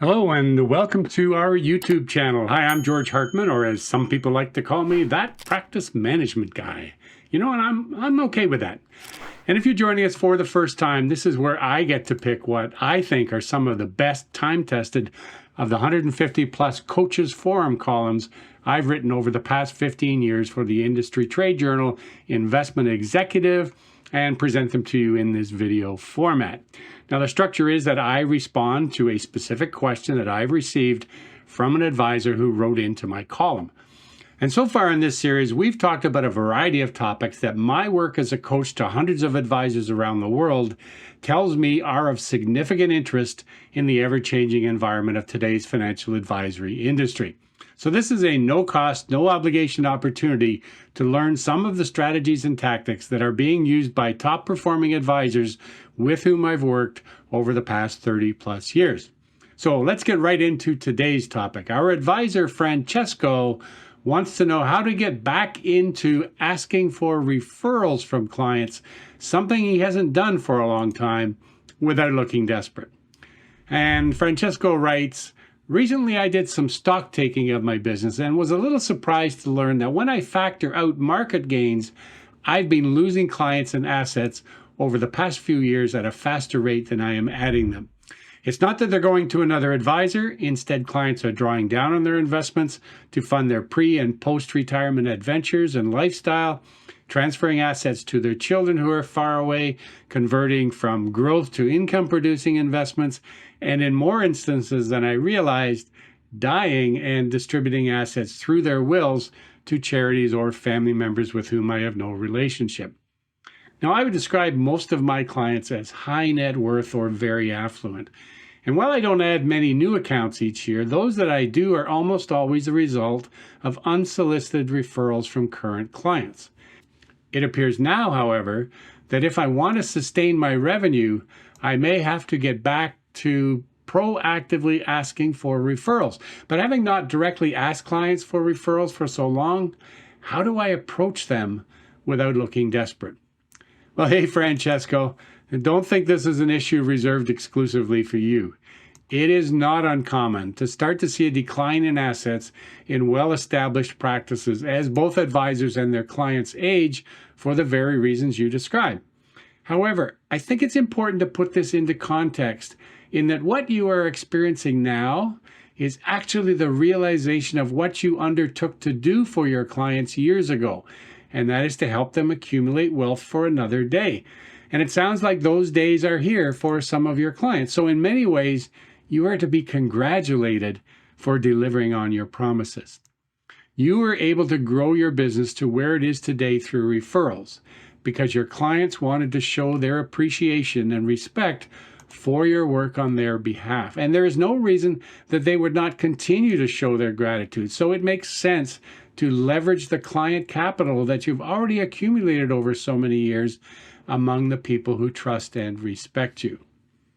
Hello and welcome to our YouTube channel. Hi, I'm George Hartman, or as some people like to call me, that practice management guy. You know, and I'm okay with that. And if you're joining us for the first time, this is where I get to pick what I think are some of the best time-tested of the 150 plus Coaches Forum columns I've written over the past 15 years for the industry trade journal Investment Executive, and present them to you in this video format. Now, the structure is that I respond to a specific question that I've received from an advisor who wrote into my column. And so far in this series, we've talked about a variety of topics that my work as a coach to hundreds of advisors around the world tells me are of significant interest in the ever-changing environment of today's financial advisory industry. So this is a no-cost, no-obligation opportunity to learn some of the strategies and tactics that are being used by top-performing advisors with whom I've worked over the past 30 plus years. So let's get right into today's topic. Our advisor, Francesco, wants to know how to get back into asking for referrals from clients, something he hasn't done for a long time, without looking desperate. And Francesco writes, recently I did some stock taking of my business and was a little surprised to learn that when I factor out market gains, I've been losing clients and assets over the past few years at a faster rate than I am adding them. It's not that they're going to another advisor. Instead, clients are drawing down on their investments to fund their pre- and post-retirement adventures and lifestyle, transferring assets to their children who are far away, converting from growth to income-producing investments, and in more instances than I realized, dying and distributing assets through their wills to charities or family members with whom I have no relationship. Now, I would describe most of my clients as high net worth or very affluent. And while I don't add many new accounts each year, those that I do are almost always a result of unsolicited referrals from current clients. It appears now, however, that if I want to sustain my revenue, I may have to get back to proactively asking for referrals. But having not directly asked clients for referrals for so long, how do I approach them without looking desperate? Well, hey, Francesco, don't think this is an issue reserved exclusively for you. It is not uncommon to start to see a decline in assets in well-established practices as both advisors and their clients age for the very reasons you describe. However, I think it's important to put this into context in that what you are experiencing now is actually the realization of what you undertook to do for your clients years ago, and that is to help them accumulate wealth for another day. And it sounds like those days are here for some of your clients. So in many ways, you are to be congratulated for delivering on your promises. You were able to grow your business to where it is today through referrals because your clients wanted to show their appreciation and respect for your work on their behalf. And there is no reason that they would not continue to show their gratitude. So it makes sense to leverage the client capital that you've already accumulated over so many years among the people who trust and respect you.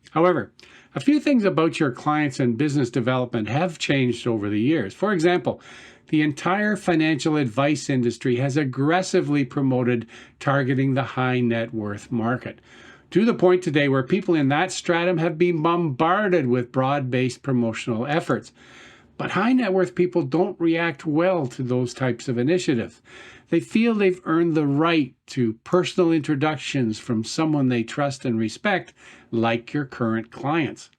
However, a few things about your clients and business development have changed over the years. For example, the entire financial advice industry has aggressively promoted targeting the high net worth market, to the point today where people in that stratum have been bombarded with broad-based promotional efforts. But high net worth people don't react well to those types of initiatives. They feel they've earned the right to personal introductions from someone they trust and respect, like your current clients.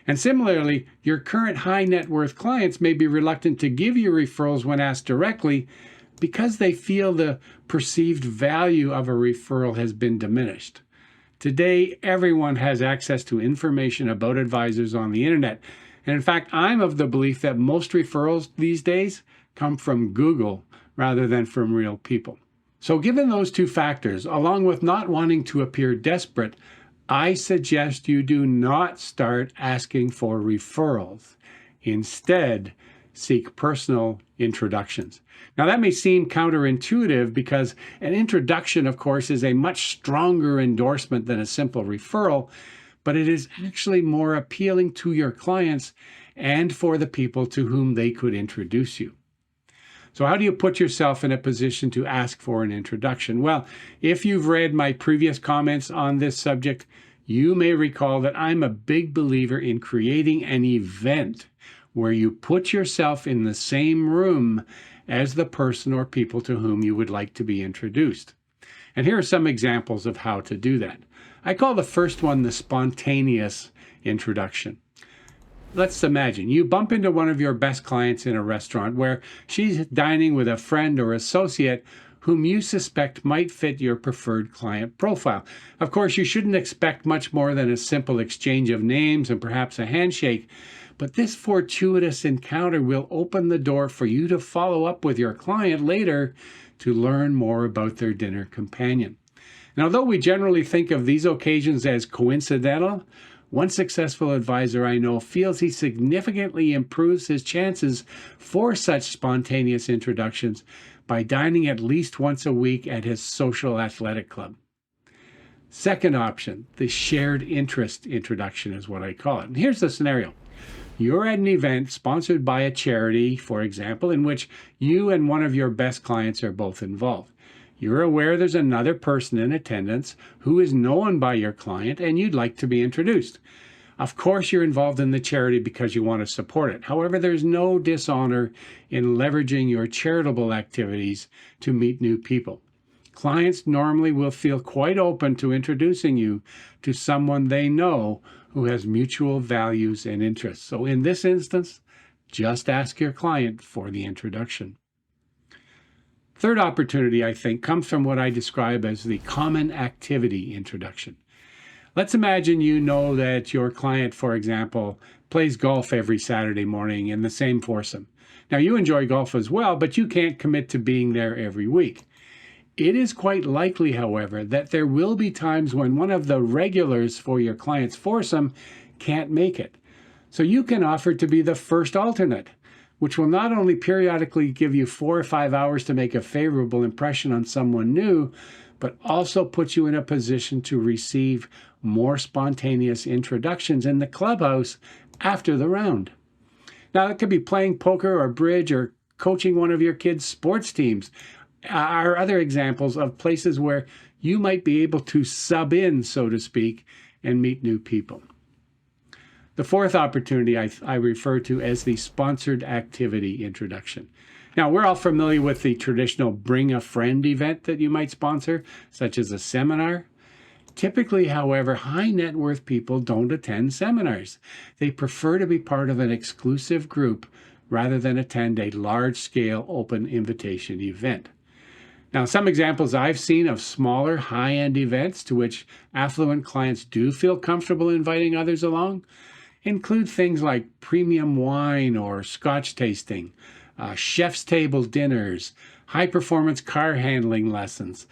And similarly, your current high net worth clients may be reluctant to give you referrals when asked directly because they feel the perceived value of a referral has been diminished. Today, everyone has access to information about advisors on the internet. And in fact, I'm of the belief that most referrals these days come from Google rather than from real people. So given those two factors, along with not wanting to appear desperate, I suggest you do not start asking for referrals. Instead, seek personal introductions. Now, that may seem counterintuitive because an introduction, of course, is a much stronger endorsement than a simple referral, but it is actually more appealing to your clients and for the people to whom they could introduce you. So how do you put yourself in a position to ask for an introduction? Well, if you've read my previous comments on this subject, You may recall that I'm a big believer in creating an event where you put yourself in the same room as the person or people to whom you would like to be introduced. And here are some examples of how to do that. I call the first one the spontaneous introduction. Let's imagine you bump into one of your best clients in a restaurant where she's dining with a friend or associate whom you suspect might fit your preferred client profile. Of course, you shouldn't expect much more than a simple exchange of names and perhaps a handshake, but this fortuitous encounter will open the door for you to follow up with your client later to learn more about their dinner companion. And although we generally think of these occasions as coincidental, one successful advisor I know feels he significantly improves his chances for such spontaneous introductions by dining at least once a week at his social athletic club. Second option, the shared interest introduction is what I call it. And here's the scenario. You're at an event sponsored by a charity, for example, in which you and one of your best clients are both involved. You're aware there's another person in attendance who is known by your client and you'd like to be introduced. Of course, you're involved in the charity because you want to support it. However, there's no dishonor in leveraging your charitable activities to meet new people. Clients normally will feel quite open to introducing you to someone they know who has mutual values and interests. So in this instance, just ask your client for the introduction. Third opportunity, I think, comes from what I describe as the common activity introduction. Let's imagine you know that your client, for example, plays golf every Saturday morning in the same foursome. Now, you enjoy golf as well, but you can't commit to being there every week. It is quite likely, however, that there will be times when one of the regulars for your client's foursome can't make it. So you can offer to be the first alternate, which will not only periodically give you 4 or 5 hours to make a favorable impression on someone new, but also put you in a position to receive more spontaneous introductions in the clubhouse after the round. Now, it could be playing poker or bridge or coaching one of your kids' sports teams. Are other examples of places where you might be able to sub in, so to speak, and meet new people. The fourth opportunity I refer to as the sponsored activity introduction. Now, we're all familiar with the traditional bring a friend event that you might sponsor, such as a seminar. Typically, however, high net worth people don't attend seminars. They prefer to be part of an exclusive group rather than attend a large-scale open invitation event. Now, some examples I've seen of smaller high-end events to which affluent clients do feel comfortable inviting others along include things like premium wine or scotch tasting, chef's table dinners, high-performance car handling lessons,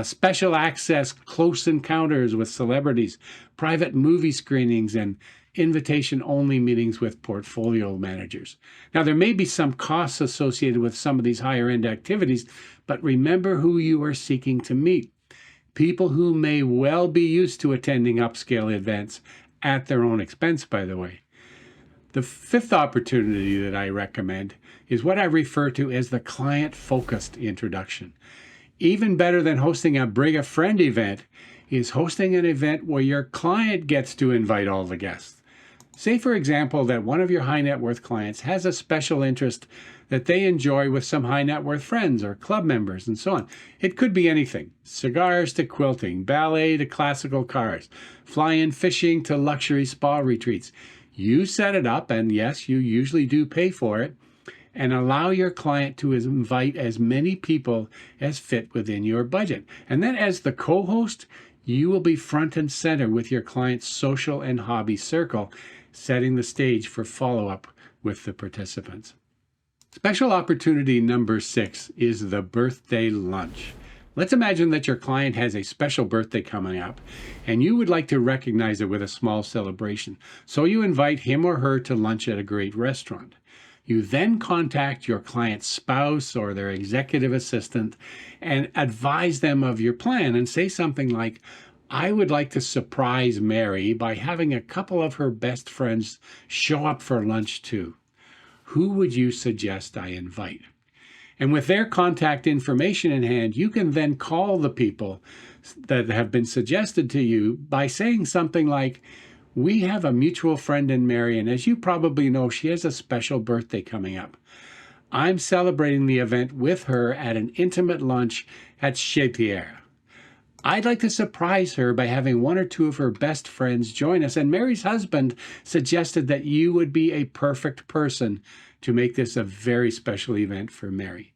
special access close encounters with celebrities, private movie screenings, and invitation-only meetings with portfolio managers. Now, there may be some costs associated with some of these higher-end activities, but remember who you are seeking to meet. People who may well be used to attending upscale events at their own expense, by the way. The fifth opportunity that I recommend is what I refer to as the client-focused introduction. Even better than hosting a bring a friend event is hosting an event where your client gets to invite all the guests. Say, for example, that one of your high net worth clients has a special interest that they enjoy with some high net worth friends or club members and so on. It could be anything, cigars to quilting, ballet to classical cars, fly-in fishing to luxury spa retreats. You set it up, and yes, you usually do pay for it, and allow your client to invite as many people as fit within your budget. And then as the co-host, you will be front and center with your client's social and hobby circle, setting the stage for follow-up with the participants. Special opportunity number 6 is the birthday lunch. Let's imagine that your client has a special birthday coming up, and you would like to recognize it with a small celebration. So you invite him or her to lunch at a great restaurant. You then contact your client's spouse or their executive assistant and advise them of your plan and say something like, I would like to surprise Mary by having a couple of her best friends show up for lunch too. Who would you suggest I invite? And with their contact information in hand, you can then call the people that have been suggested to you by saying something like, we have a mutual friend in Mary, and as you probably know, she has a special birthday coming up. I'm celebrating the event with her at an intimate lunch at Chez Pierre. I'd like to surprise her by having one or two of her best friends join us, and Mary's husband suggested that you would be a perfect person to make this a very special event for Mary.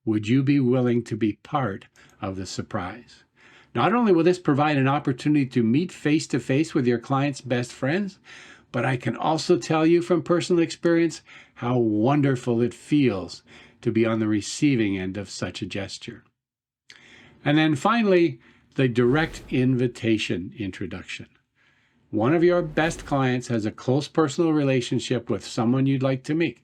Would you be willing to be part of the surprise? Not only will this provide an opportunity to meet face-to-face with your client's best friends, but I can also tell you from personal experience how wonderful it feels to be on the receiving end of such a gesture. And then finally, the direct invitation introduction. One of your best clients has a close personal relationship with someone you'd like to meet.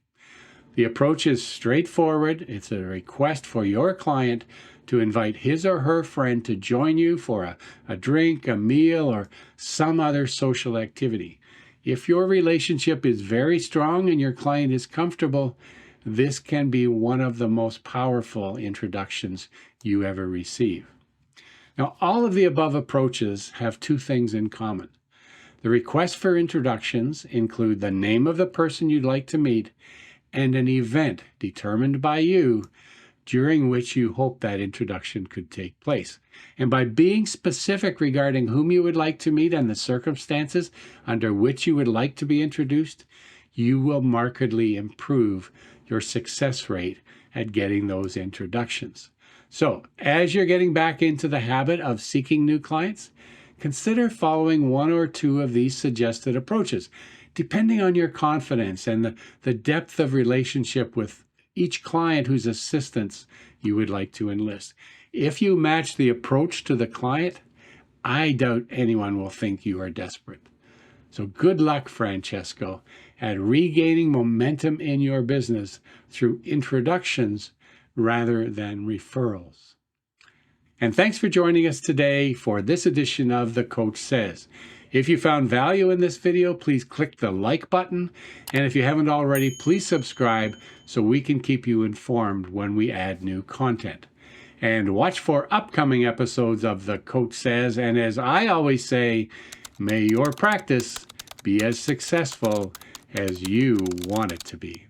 The approach is straightforward. It's a request for your client to invite his or her friend to join you for a drink, a meal, or some other social activity. If your relationship is very strong and your client is comfortable, this can be one of the most powerful introductions you ever receive. Now, all of the above approaches have two things in common. The requests for introductions include the name of the person you'd like to meet and an event determined by you during which you hope that introduction could take place. And by being specific regarding whom you would like to meet and the circumstances under which you would like to be introduced, you will markedly improve your success rate at getting those introductions. So, as you're getting back into the habit of seeking new clients, consider following one or two of these suggested approaches, depending on your confidence and the depth of relationship with each client whose assistance you would like to enlist. If you match the approach to the client, I doubt anyone will think you are desperate. So good luck, Francesco, at regaining momentum in your business through introductions rather than referrals. And thanks for joining us today for this edition of The Coach Says. If you found value in this video, please click the like button. And if you haven't already, please subscribe so we can keep you informed when we add new content. And watch for upcoming episodes of The Coach Says. And as I always say, may your practice be as successful as you want it to be.